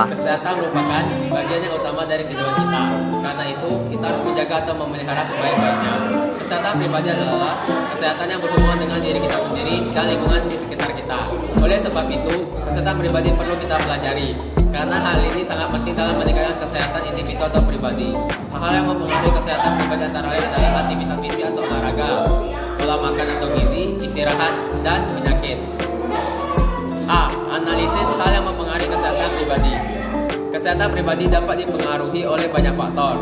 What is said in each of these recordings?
apa? Kesehatan merupakan bagian yang utama dari kehidupan kita. Karena itu, kita harus menjaga atau memelihara sebaik-baiknya. Kesehatan pribadi adalah kesehatan yang berhubungan dengan diri kita sendiri dan lingkungan di sekitar kita. Oleh sebab itu, kesehatan pribadi perlu kita pelajari. Karena hal ini sangat penting dalam meningkatkan kesehatan individu atau pribadi. Hal-hal yang mempengaruhi kesehatan pribadi antara lain adalah aktivitas fisik atau olahraga, pola makan atau gizi, istirahat, dan penyakit. A. Analisis hal yang mempengaruhi kesehatan pribadi. Kesehatan pribadi dapat dipengaruhi oleh banyak faktor.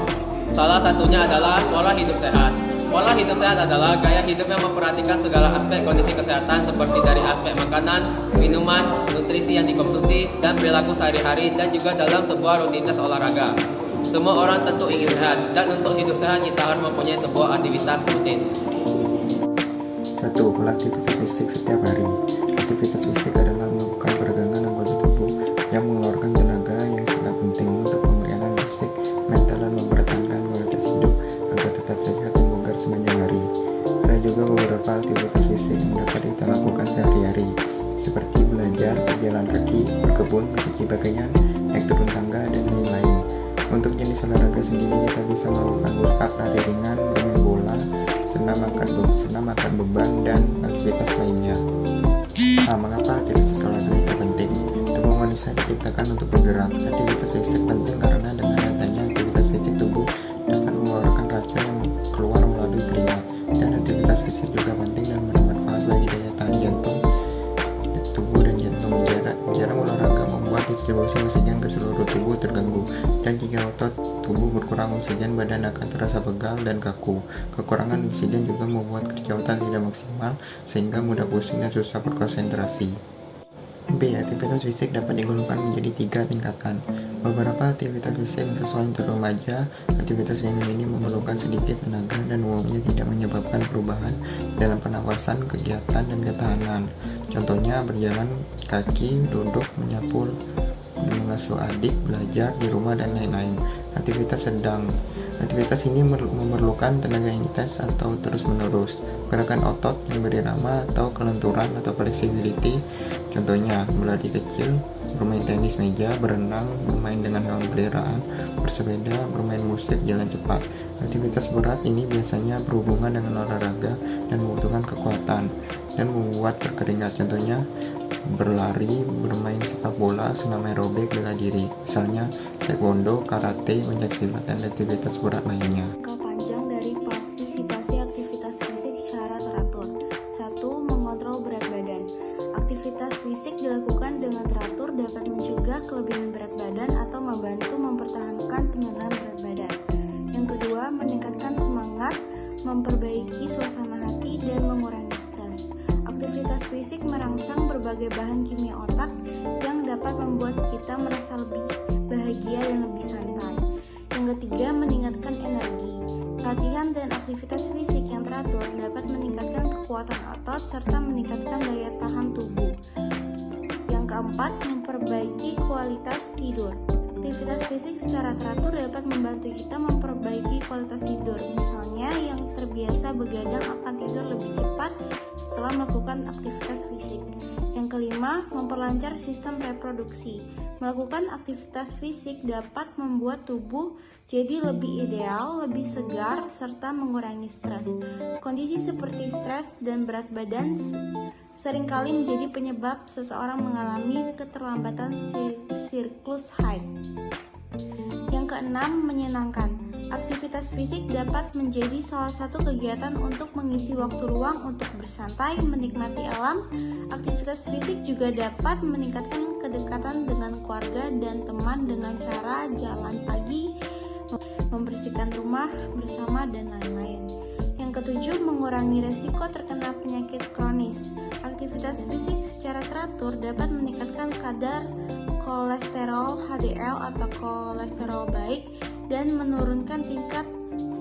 Salah satunya adalah pola hidup sehat. Pola hidup sehat adalah gaya hidup yang memperhatikan segala aspek kondisi kesehatan seperti dari aspek makanan, minuman, nutrisi yang dikonsumsi, dan perilaku sehari-hari dan juga dalam sebuah rutinitas olahraga. Semua orang tentu ingin sehat, dan untuk hidup sehat kita harus mempunyai sebuah aktivitas rutin. 1. Beraktivitas fisik setiap hari. Aktivitas fisik adalah melakukan peregangan anggota tubuh yang mengeluarkan tenaga yang sangat penting untuk pemeriahan fisik, mental, dan mempertahankan kualitas hidup agar tetap sehat dan bugar sepanjang hari. Ada juga beberapa aktivitas fisik yang dapat kita lakukan sehari-hari, seperti belajar, berjalan kaki, berkebun, mencuci pakaian, naik turun tangga, dan lain-lain. Untuk jenis olahraga sendiri kita bisa melakukan push up, lari ringan, bermain bola, senam angkat beban, dan aktivitas lainnya. Mengapa aktivitas olahraga itu penting? Tubuh manusia diciptakan untuk bergerak. Aktivitas fisik penting karena dengan adanya aktivitas fisik tubuh dapat mengeluarkan racun yang keluar melalui keringat. Dan aktivitas fisik juga penting dan bermanfaat bagi daya tahan jantung, tubuh dan jantung. Jarang olahraga membuat distribusi oksigen ke seluruh tubuh terganggu, dan jika otot tubuh berkurang oksigen, badan akan terasa pegal dan kaku. Kekurangan oksigen juga membuat kerja otak tidak maksimal, sehingga mudah pusing dan susah berkonsentrasi. B. Aktivitas fisik dapat digolongkan menjadi 3 tingkatan. Beberapa aktivitas fisik yang sesuai untuk remaja. Aktivitas yang ini memerlukan sedikit tenaga dan umumnya tidak menyebabkan perubahan dalam pernapasan, kegiatan, dan ketahanan. Contohnya berjalan kaki, duduk, menyapu, mengasuh adik, belajar di rumah, dan lain-lain. Aktivitas sedang. Aktivitas ini memerlukan tenaga intens atau terus-menerus, gerakan otot yang berirama atau kelenturan atau flexibility. Contohnya berlari kecil, bermain tenis meja, berenang, bermain dengan hewan peliharaan, bersepeda, bermain musik, jalan cepat. Aktivitas berat ini biasanya berhubungan dengan olahraga dan membutuhkan kekuatan dan membuat berkeringat. Contohnya berlari, bermain sepak bola, senam aerobik, bela diri, misalnya taekwondo, karate, pencaksilat, dan aktivitas berat lainnya. Jangka panjang dari partisipasi aktivitas fisik secara teratur. 1. Mengontrol berat badan. Aktivitas fisik dilakukan dengan teratur dapat mencegah kelebihan berat badan atau membantu mempertahankan penurunan berat badan. Yang kedua, meningkatkan semangat, memperbaiki suasana hati, dan mengurangi stres. Aktivitas fisik merangsang berbagai bahan kimia otak yang dapat membuat kita merasa lebih bahagia dan lebih santai. Yang ketiga, meningkatkan energi. Latihan dan aktivitas fisik yang teratur dapat meningkatkan kekuatan otot serta meningkatkan daya tahan tubuh. Yang keempat, memperbaiki kualitas tidur. Aktivitas fisik secara teratur dapat membantu kita memperbaiki kualitas tidur. Misalnya, yang terbiasa begadang akan tidur lebih cepat setelah melakukan aktivitas fisik. Yang kelima, memperlancar sistem reproduksi. Melakukan aktivitas fisik dapat membuat tubuh jadi lebih ideal, lebih segar, serta mengurangi stres. Kondisi seperti stres dan berat badan seringkali menjadi penyebab seseorang mengalami keterlambatan siklus haid. Yang keenam, menyenangkan. Aktivitas fisik dapat menjadi salah satu kegiatan untuk mengisi waktu luang untuk bersantai, menikmati alam. Aktivitas fisik juga dapat meningkatkan kedekatan dengan keluarga dan teman dengan cara jalan pagi, membersihkan rumah bersama, dan lain-lain. Yang ketujuh, mengurangi resiko terkena penyakit kronis. Aktivitas fisik secara teratur dapat meningkatkan kadar kolesterol HDL atau kolesterol baik dan menurunkan tingkat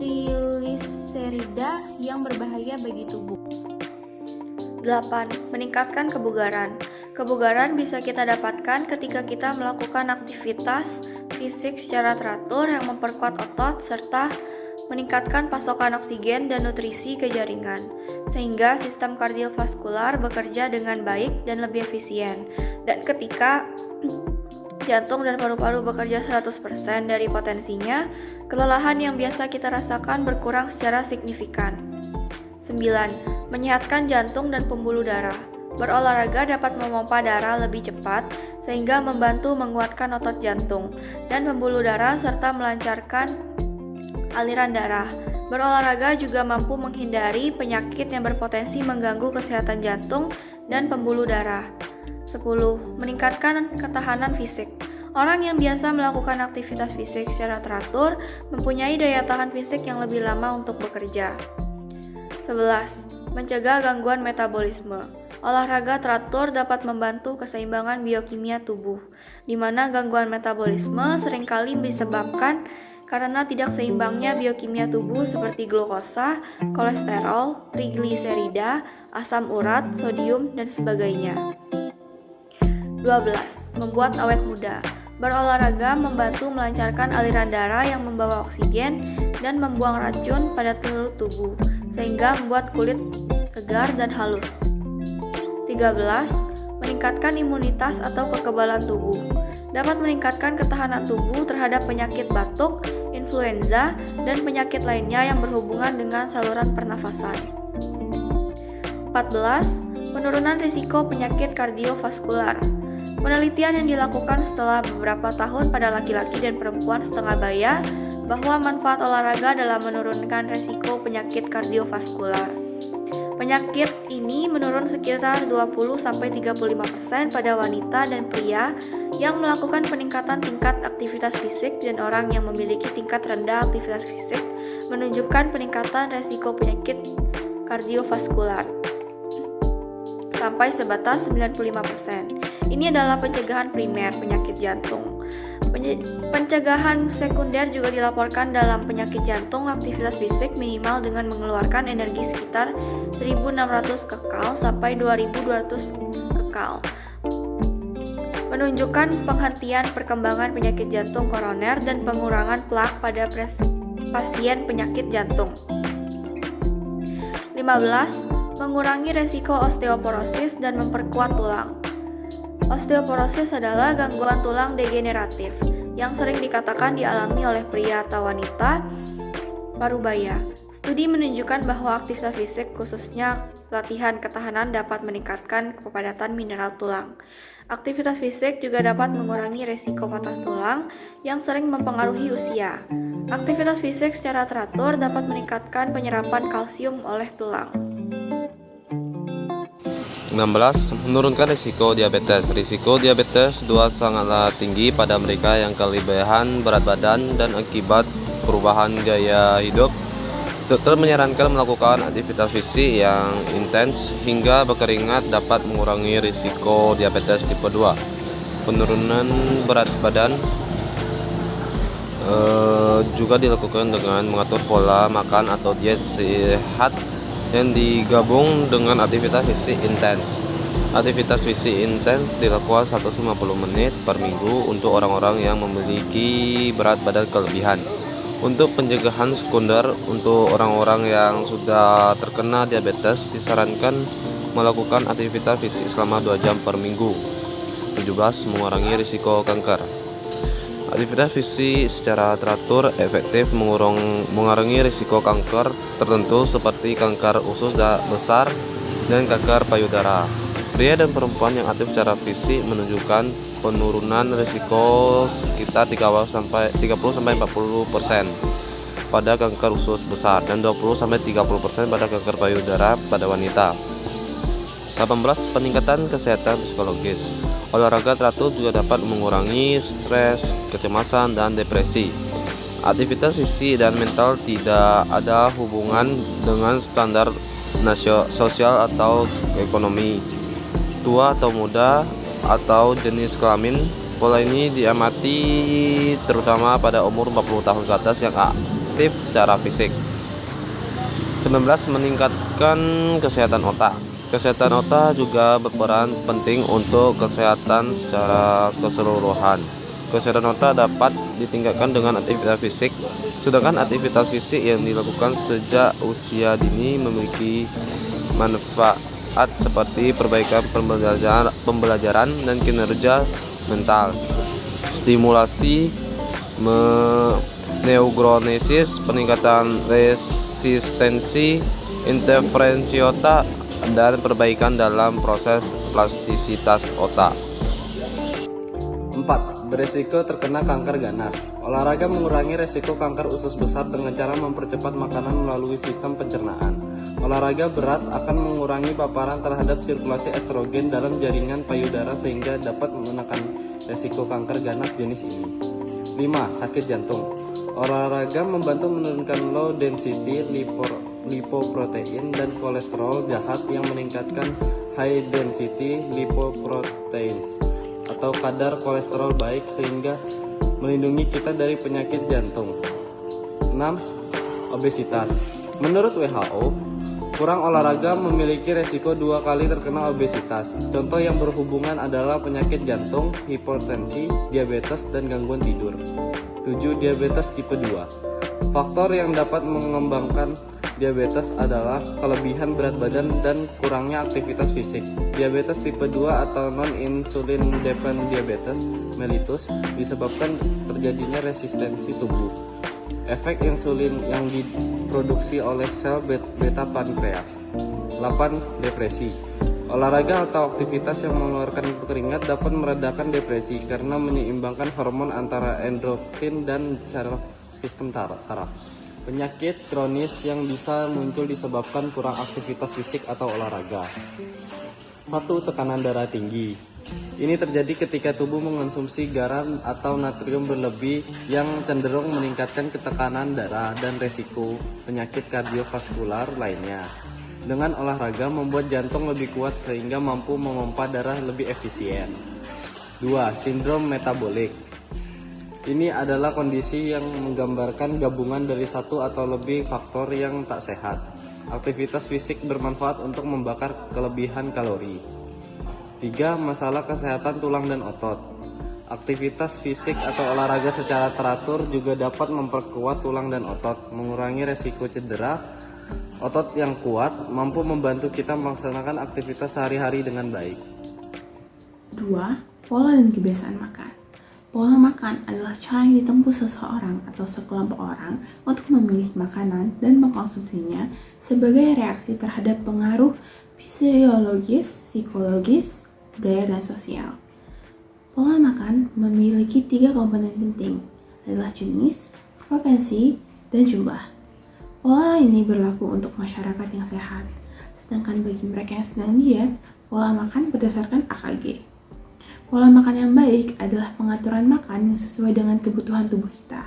trigliserida yang berbahaya bagi tubuh. 8. Meningkatkan kebugaran. Kebugaran bisa kita dapatkan ketika kita melakukan aktivitas fisik secara teratur yang memperkuat otot serta meningkatkan pasokan oksigen dan nutrisi ke jaringan, sehingga sistem kardiovaskular bekerja dengan baik dan lebih efisien. Dan ketika jantung dan paru-paru bekerja 100% dari potensinya, kelelahan yang biasa kita rasakan berkurang secara signifikan. 9. Menyehatkan jantung dan pembuluh darah. Berolahraga dapat memompa darah lebih cepat sehingga membantu menguatkan otot jantung dan pembuluh darah serta melancarkan aliran darah. Berolahraga juga mampu menghindari penyakit yang berpotensi mengganggu kesehatan jantung dan pembuluh darah. 10. Meningkatkan ketahanan fisik. Orang yang biasa melakukan aktivitas fisik secara teratur mempunyai daya tahan fisik yang lebih lama untuk bekerja. 11. Mencegah gangguan metabolisme. Olahraga teratur dapat membantu keseimbangan biokimia tubuh, di mana gangguan metabolisme seringkali disebabkan karena tidak seimbangnya biokimia tubuh seperti glukosa, kolesterol, trigliserida, asam urat, sodium, dan sebagainya. 12. Membuat awet muda. Berolahraga membantu melancarkan aliran darah yang membawa oksigen dan membuang racun pada seluruh tubuh, sehingga membuat kulit segar dan halus. 13. Meningkatkan imunitas atau kekebalan tubuh. Dapat meningkatkan ketahanan tubuh terhadap penyakit batuk, influenza, dan penyakit lainnya yang berhubungan dengan saluran pernafasan. 14. Penurunan risiko penyakit kardiovaskular. Penelitian yang dilakukan setelah beberapa tahun pada laki-laki dan perempuan setengah baya bahwa manfaat olahraga dalam menurunkan risiko penyakit kardiovaskular. Penyakit ini menurun sekitar 20-35% pada wanita dan pria yang melakukan peningkatan tingkat aktivitas fisik dan orang yang memiliki tingkat rendah aktivitas fisik menunjukkan peningkatan risiko penyakit kardiovaskular sampai sebatas 95%. Ini adalah pencegahan primer penyakit jantung. Pencegahan sekunder juga dilaporkan dalam penyakit jantung aktivitas fisik minimal dengan mengeluarkan energi sekitar 1.600 kekal sampai 2.200 kekal. Menunjukkan penghentian perkembangan penyakit jantung koroner dan pengurangan plak pada pasien penyakit jantung. 15. Mengurangi resiko osteoporosis dan memperkuat tulang. Osteoporosis adalah gangguan tulang degeneratif yang sering dikatakan dialami oleh pria atau wanita parubaya. Studi menunjukkan bahwa aktivitas fisik, khususnya latihan ketahanan, dapat meningkatkan kepadatan mineral tulang. Aktivitas fisik juga dapat mengurangi resiko patah tulang yang sering mempengaruhi usia. Aktivitas fisik secara teratur dapat meningkatkan penyerapan kalsium oleh tulang. 16. Menurunkan risiko diabetes. Risiko diabetes 2 sangatlah tinggi pada mereka yang kelebihan berat badan dan akibat perubahan gaya hidup. Dokter menyarankan melakukan aktivitas fisik yang intens hingga berkeringat dapat mengurangi risiko diabetes tipe 2. Penurunan berat badan juga dilakukan dengan mengatur pola makan atau diet sehat yang digabung dengan aktivitas fisik intens. Aktivitas fisik intens dilakukan 150 menit per minggu untuk orang-orang yang memiliki berat badan kelebihan. Untuk pencegahan sekunder, untuk orang-orang yang sudah terkena diabetes disarankan melakukan aktivitas fisik selama 2 jam per minggu. 17. Mengurangi risiko kanker. Aktivitas fisik secara teratur efektif mengurangi risiko kanker tertentu seperti kanker usus besar dan kanker payudara. Pria dan perempuan yang aktif secara fisik menunjukkan penurunan risiko sekitar 30-40% pada kanker usus besar dan 20-30% pada kanker payudara pada wanita. 18. Peningkatan kesehatan psikologis. Olahraga teratur juga dapat mengurangi stres, kecemasan, dan depresi. Aktivitas fisik dan mental tidak ada hubungan dengan standar sosial atau ekonomi, tua atau muda, atau jenis kelamin. Pola ini diamati terutama pada umur 40 tahun ke atas yang aktif secara fisik. 19. Meningkatkan kesehatan otak. Kesehatan otak juga berperan penting untuk kesehatan secara keseluruhan. Kesehatan otak dapat ditingkatkan dengan aktivitas fisik, sedangkan aktivitas fisik yang dilakukan sejak usia dini memiliki manfaat seperti perbaikan pembelajaran dan kinerja mental. stimulasi neurogenesis, peningkatan resistensi, interferensi otak, dan perbaikan dalam proses plastisitas otak. 4. Beresiko terkena kanker ganas. Olahraga mengurangi resiko kanker usus besar dengan cara mempercepat makanan melalui sistem pencernaan. Olahraga berat akan mengurangi paparan terhadap sirkulasi estrogen dalam jaringan payudara sehingga dapat menekan resiko kanker ganas jenis ini. 5. Sakit jantung. Olahraga membantu menurunkan low density lipoprotein dan kolesterol jahat yang meningkatkan high density lipoproteins atau kadar kolesterol baik sehingga melindungi kita dari penyakit jantung. 6. Obesitas. Menurut WHO, kurang olahraga memiliki resiko 2 kali terkena obesitas. Contoh yang berhubungan adalah penyakit jantung, hipertensi, diabetes, dan gangguan tidur. 7. Diabetes tipe 2. Faktor yang dapat mengembangkan diabetes adalah kelebihan berat badan dan kurangnya aktivitas fisik. Diabetes tipe 2 atau non-insulin dependent diabetes mellitus disebabkan terjadinya resistensi tubuh. Efek insulin yang diproduksi oleh sel beta pankreas. 8. Depresi. Olahraga atau aktivitas yang mengeluarkan keringat dapat meredakan depresi karena menyeimbangkan hormon antara endorfin dan sistem saraf. Penyakit kronis yang bisa muncul disebabkan kurang aktivitas fisik atau olahraga. 1. Tekanan darah tinggi. Ini terjadi ketika tubuh mengonsumsi garam atau natrium berlebih yang cenderung meningkatkan ketekanan darah dan resiko penyakit kardiovaskular lainnya. Dengan olahraga membuat jantung lebih kuat sehingga mampu memompa darah lebih efisien. 2. Sindrom metabolik. Ini adalah kondisi yang menggambarkan gabungan dari satu atau lebih faktor yang tak sehat. Aktivitas fisik bermanfaat untuk membakar kelebihan kalori. 3. Masalah kesehatan tulang dan otot. Aktivitas fisik atau olahraga secara teratur juga dapat memperkuat tulang dan otot, mengurangi resiko cedera. Otot yang kuat mampu membantu kita melaksanakan aktivitas sehari-hari dengan baik. 2. Pola dan kebiasaan makan. Pola makan adalah cara yang ditempuh seseorang atau sekelompok orang untuk memilih makanan dan mengkonsumsinya sebagai reaksi terhadap pengaruh fisiologis, psikologis, budaya, dan sosial. Pola makan memiliki 3 komponen penting, adalah jenis, frekuensi, dan jumlah. Pola ini berlaku untuk masyarakat yang sehat, sedangkan bagi mereka yang sedang diet, pola makan berdasarkan AKG. Pola makan yang baik adalah pengaturan makan yang sesuai dengan kebutuhan tubuh kita.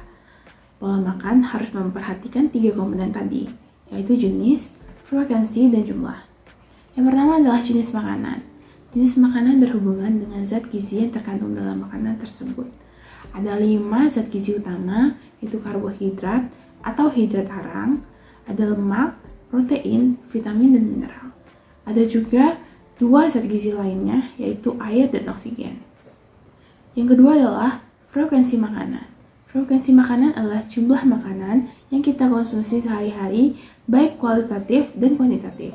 Pola makan harus memperhatikan 3 komponen tadi, yaitu jenis, frekuensi, dan jumlah. Yang pertama adalah jenis makanan. Jenis makanan berhubungan dengan zat gizi yang terkandung dalam makanan tersebut. Ada 5 zat gizi utama, yaitu karbohidrat atau hidrat arang, ada lemak, protein, vitamin, dan mineral. Ada juga 2 zat gizi lainnya, yaitu air dan oksigen. Yang kedua adalah frekuensi makanan. Frekuensi makanan adalah jumlah makanan yang kita konsumsi sehari-hari, baik kualitatif dan kuantitatif.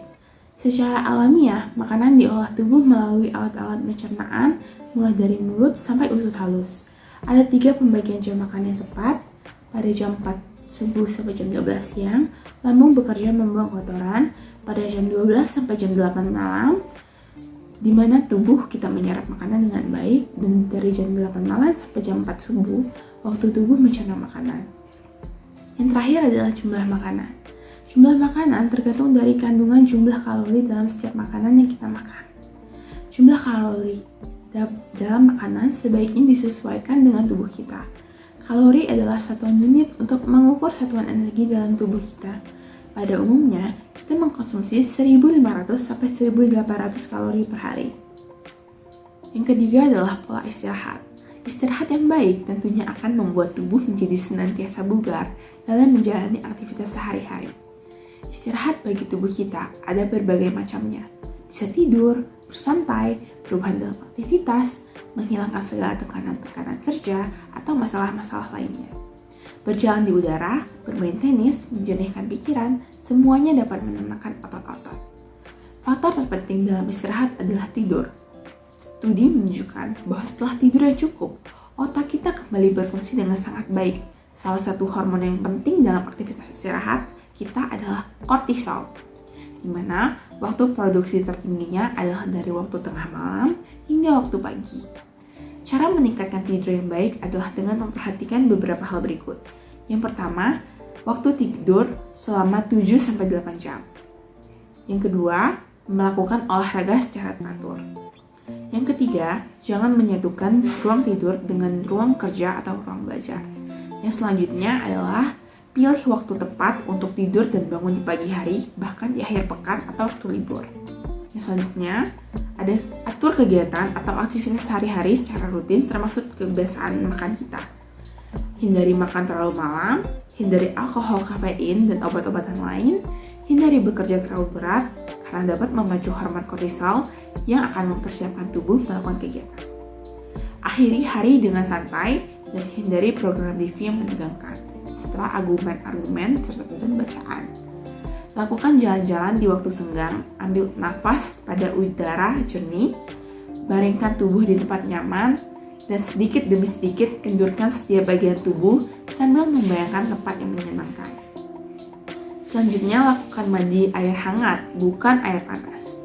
Secara alamiah, makanan diolah tubuh melalui alat-alat pencernaan, mulai dari mulut sampai usus halus. Ada 3 pembagian jam makan yang tepat. Pada jam 4 subuh sampai jam 12 siang, lambung bekerja membuang kotoran. Pada jam 12 sampai jam 8 malam, di mana tubuh kita menyerap makanan dengan baik, dan dari jam 8 malam sampai jam 4 subuh, waktu tubuh mencerna makanan. Yang terakhir adalah jumlah makanan. Jumlah makanan tergantung dari kandungan jumlah kalori dalam setiap makanan yang kita makan. Jumlah kalori dalam makanan sebaiknya disesuaikan dengan tubuh kita. Kalori adalah satuan unit untuk mengukur satuan energi dalam tubuh kita. Pada umumnya, kita mengkonsumsi 1.500 sampai 1.800 kalori per hari. Yang ketiga adalah pola istirahat. Istirahat yang baik tentunya akan membuat tubuh menjadi senantiasa bugar dalam menjalani aktivitas sehari-hari. Istirahat bagi tubuh kita ada berbagai macamnya. Bisa tidur, bersantai, perubahan dalam aktivitas, menghilangkan segala tekanan-tekanan kerja, atau masalah-masalah lainnya. Berjalan di udara, bermain tenis, menjernihkan pikiran, semuanya dapat menenangkan otot-otot. Faktor terpenting dalam istirahat adalah tidur. Studi menunjukkan bahwa setelah tidur yang cukup, otak kita kembali berfungsi dengan sangat baik. Salah satu hormon yang penting dalam aktivitas istirahat kita adalah kortisol, di mana waktu produksi tertingginya adalah dari waktu tengah malam hingga waktu pagi. Cara meningkatkan tidur yang baik adalah dengan memperhatikan beberapa hal berikut. Yang pertama, waktu tidur selama 7-8 jam. Yang kedua, melakukan olahraga secara teratur. Yang ketiga, jangan menyatukan ruang tidur dengan ruang kerja atau ruang belajar. Yang selanjutnya adalah pilih waktu tepat untuk tidur dan bangun di pagi hari, bahkan di akhir pekan atau waktu libur. Yang selanjutnya, ada atur kegiatan atau aktivitas sehari-hari secara rutin termasuk kebiasaan makan kita. Hindari makan terlalu malam, hindari alkohol, kafein, dan obat-obatan lain, hindari bekerja terlalu berat karena dapat memacu hormon kortisol yang akan mempersiapkan tubuh melakukan kegiatan. Akhiri hari dengan santai dan hindari program TV yang menegangkan, setelah argumen-argumen dan bacaan. Lakukan jalan-jalan di waktu senggang, ambil nafas pada udara jernih, baringkan tubuh di tempat nyaman, dan sedikit demi sedikit kendurkan setiap bagian tubuh sambil membayangkan tempat yang menyenangkan. Selanjutnya, lakukan mandi air hangat, bukan air panas.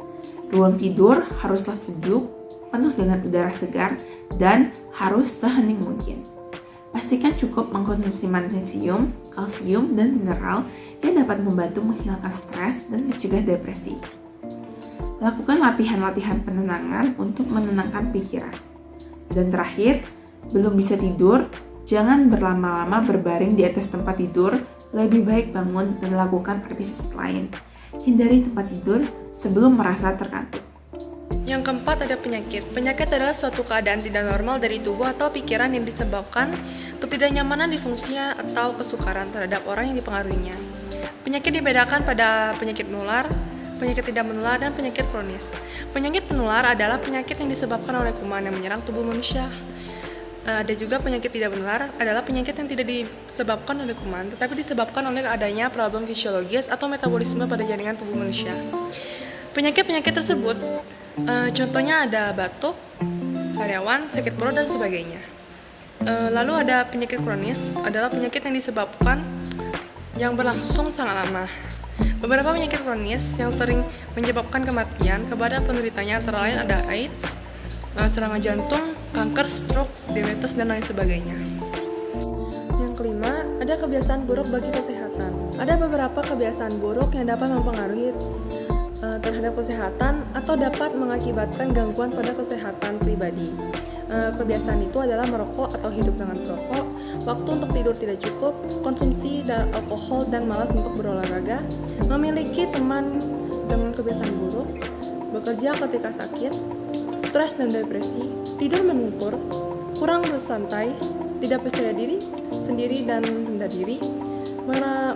Ruang tidur haruslah sejuk, penuh dengan udara segar, dan harus sehening mungkin. Pastikan cukup mengkonsumsi magnesium, kalsium, dan mineral yang dapat membantu menghilangkan stres dan mencegah depresi. Lakukan latihan-latihan penenangan untuk menenangkan pikiran. Dan terakhir, belum bisa tidur, jangan berlama-lama berbaring di atas tempat tidur, lebih baik bangun dan lakukan aktivitas lain. Hindari tempat tidur sebelum merasa terkantuk. Yang keempat ada penyakit. Penyakit adalah suatu keadaan tidak normal dari tubuh atau pikiran yang disebabkan ketidaknyamanan di fungsi atau kesukaran terhadap orang yang dipengaruhinya. Penyakit dibedakan pada penyakit menular, penyakit tidak menular, dan penyakit kronis. Penyakit penular adalah penyakit yang disebabkan oleh kuman yang menyerang tubuh manusia. Ada juga penyakit tidak menular adalah penyakit yang tidak disebabkan oleh kuman, tetapi disebabkan oleh adanya problem fisiologis atau metabolisme pada jaringan tubuh manusia. Penyakit-penyakit tersebut, contohnya ada batuk, sariawan, sakit perut, dan sebagainya. Lalu ada penyakit kronis, adalah penyakit yang disebabkan yang berlangsung sangat lama. Beberapa penyakit kronis yang sering menyebabkan kematian kepada penderitanya antara lain ada AIDS, serangan jantung, kanker, stroke, diabetes, dan lain sebagainya. Yang kelima, ada kebiasaan buruk bagi kesehatan. Ada beberapa kebiasaan buruk yang dapat mempengaruhi terhadap kesehatan atau dapat mengakibatkan gangguan pada kesehatan pribadi. Kebiasaan itu adalah merokok atau hidup dengan perokok, waktu untuk tidur tidak cukup, konsumsi alkohol, dan malas untuk berolahraga, memiliki teman dengan kebiasaan buruk, bekerja ketika sakit, stres dan depresi, tidur mengukur, kurang bersantai, tidak percaya diri sendiri dan rendah diri,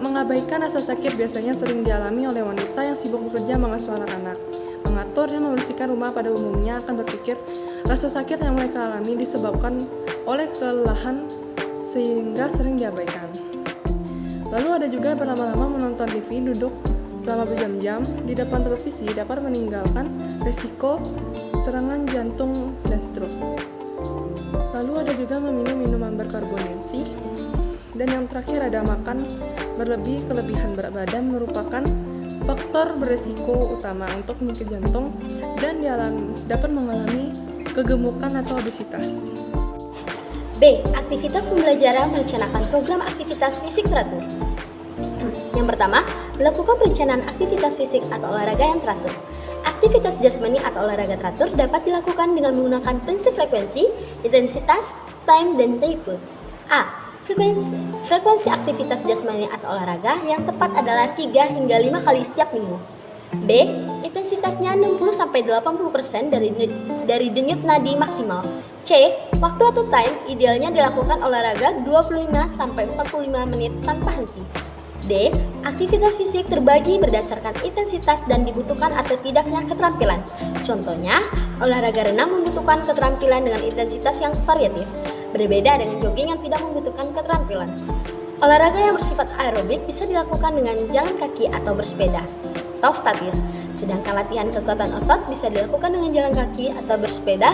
mengabaikan rasa sakit biasanya sering dialami oleh wanita yang sibuk bekerja mengasuh anak-anak, mengatur dan membersihkan rumah pada umumnya akan berpikir rasa sakit yang mereka alami disebabkan oleh kelelahan sehingga sering diabaikan. Lalu ada juga berlama-lama menonton TV, duduk selama berjam-jam di depan televisi dapat meninggalkan resiko serangan jantung dan stroke. Lalu ada juga meminum minuman berkarbonasi. Dan yang terakhir ada makan berlebih. Kelebihan berat badan merupakan faktor beresiko utama untuk penyakit jantung dan dapat mengalami kegemukan atau obesitas. B. Aktivitas pembelajaran merencanakan program aktivitas fisik teratur. Yang pertama, melakukan perencanaan aktivitas fisik atau olahraga yang teratur. Aktivitas jasmani atau olahraga teratur dapat dilakukan dengan menggunakan prinsip frekuensi, intensitas, time, dan tempo. A. Frekuensi aktivitas jasmani atau olahraga yang tepat adalah 3 hingga 5 kali setiap minggu. B. Intensitasnya 60-80% dari denyut nadi maksimal. C. Waktu atau time idealnya dilakukan olahraga 25-45 menit tanpa henti. D. Aktivitas fisik terbagi berdasarkan intensitas dan dibutuhkan atau tidaknya keterampilan. Contohnya, olahraga renang membutuhkan keterampilan dengan intensitas yang variatif, berbeda dengan jogging yang tidak membutuhkan keterampilan. Olahraga yang bersifat aerobik bisa dilakukan dengan jalan kaki atau bersepeda, atau statis. Sedangkan latihan kekuatan otot bisa dilakukan dengan jalan kaki atau bersepeda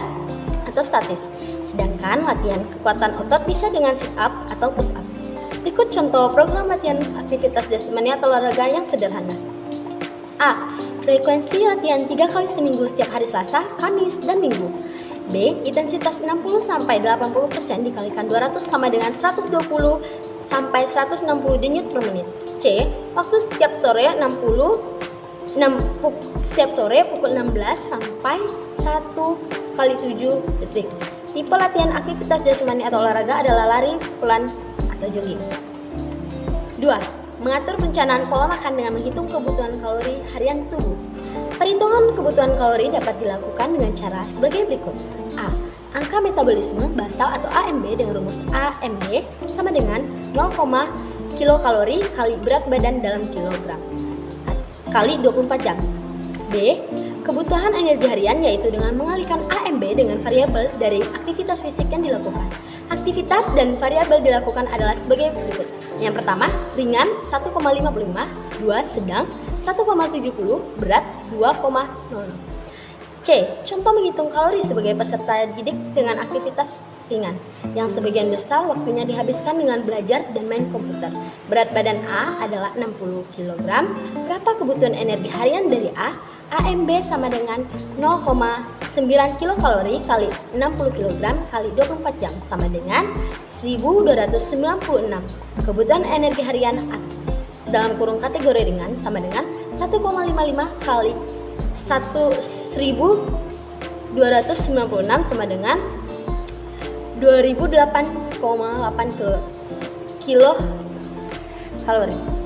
atau statis. Sedangkan Sedangkan latihan kekuatan otot bisa dengan sit up atau push up. Berikut contoh program latihan aktivitas jasmani atau olahraga yang sederhana. A. Frekuensi latihan 3 kali seminggu setiap hari Selasa, Kamis, dan Minggu. B. Intensitas 60-80% dikalikan 200 sama dengan 120 sampai 160 denyut per menit. C. Waktu setiap sore pukul 16 sampai 1 kali 7 detik. Tipe latihan aktivitas jasmani atau olahraga adalah lari, pukulan, atau jogging. 2. Mengatur perencanaan pola makan dengan menghitung kebutuhan kalori harian tubuh. Perhitungan kebutuhan kalori dapat dilakukan dengan cara sebagai berikut. A. Angka metabolisme basal atau AMB dengan rumus AMB sama dengan 0, kilokalori kali berat badan dalam kilogram kali 24 jam. B. Kebutuhan energi harian yaitu dengan mengalihkan AMB dengan variabel dari aktivitas fisik yang dilakukan. Aktivitas dan variabel dilakukan adalah sebagai berikut. Yang pertama, ringan 1,55, 2 sedang 1,70, berat 2,00. C. Contoh menghitung kalori sebagai peserta didik dengan aktivitas ringan, yang sebagian besar waktunya dihabiskan dengan belajar dan main komputer. Berat badan A adalah 60 kg. Berapa kebutuhan energi harian dari A? AMB sama dengan 0,9 kilokalori kali 60 kg kali 24 jam sama dengan 1296. Kebutuhan energi harian A dalam kurung kategori ringan sama dengan 1,55 kali 1296 sama dengan 2008,8 kilo kalori.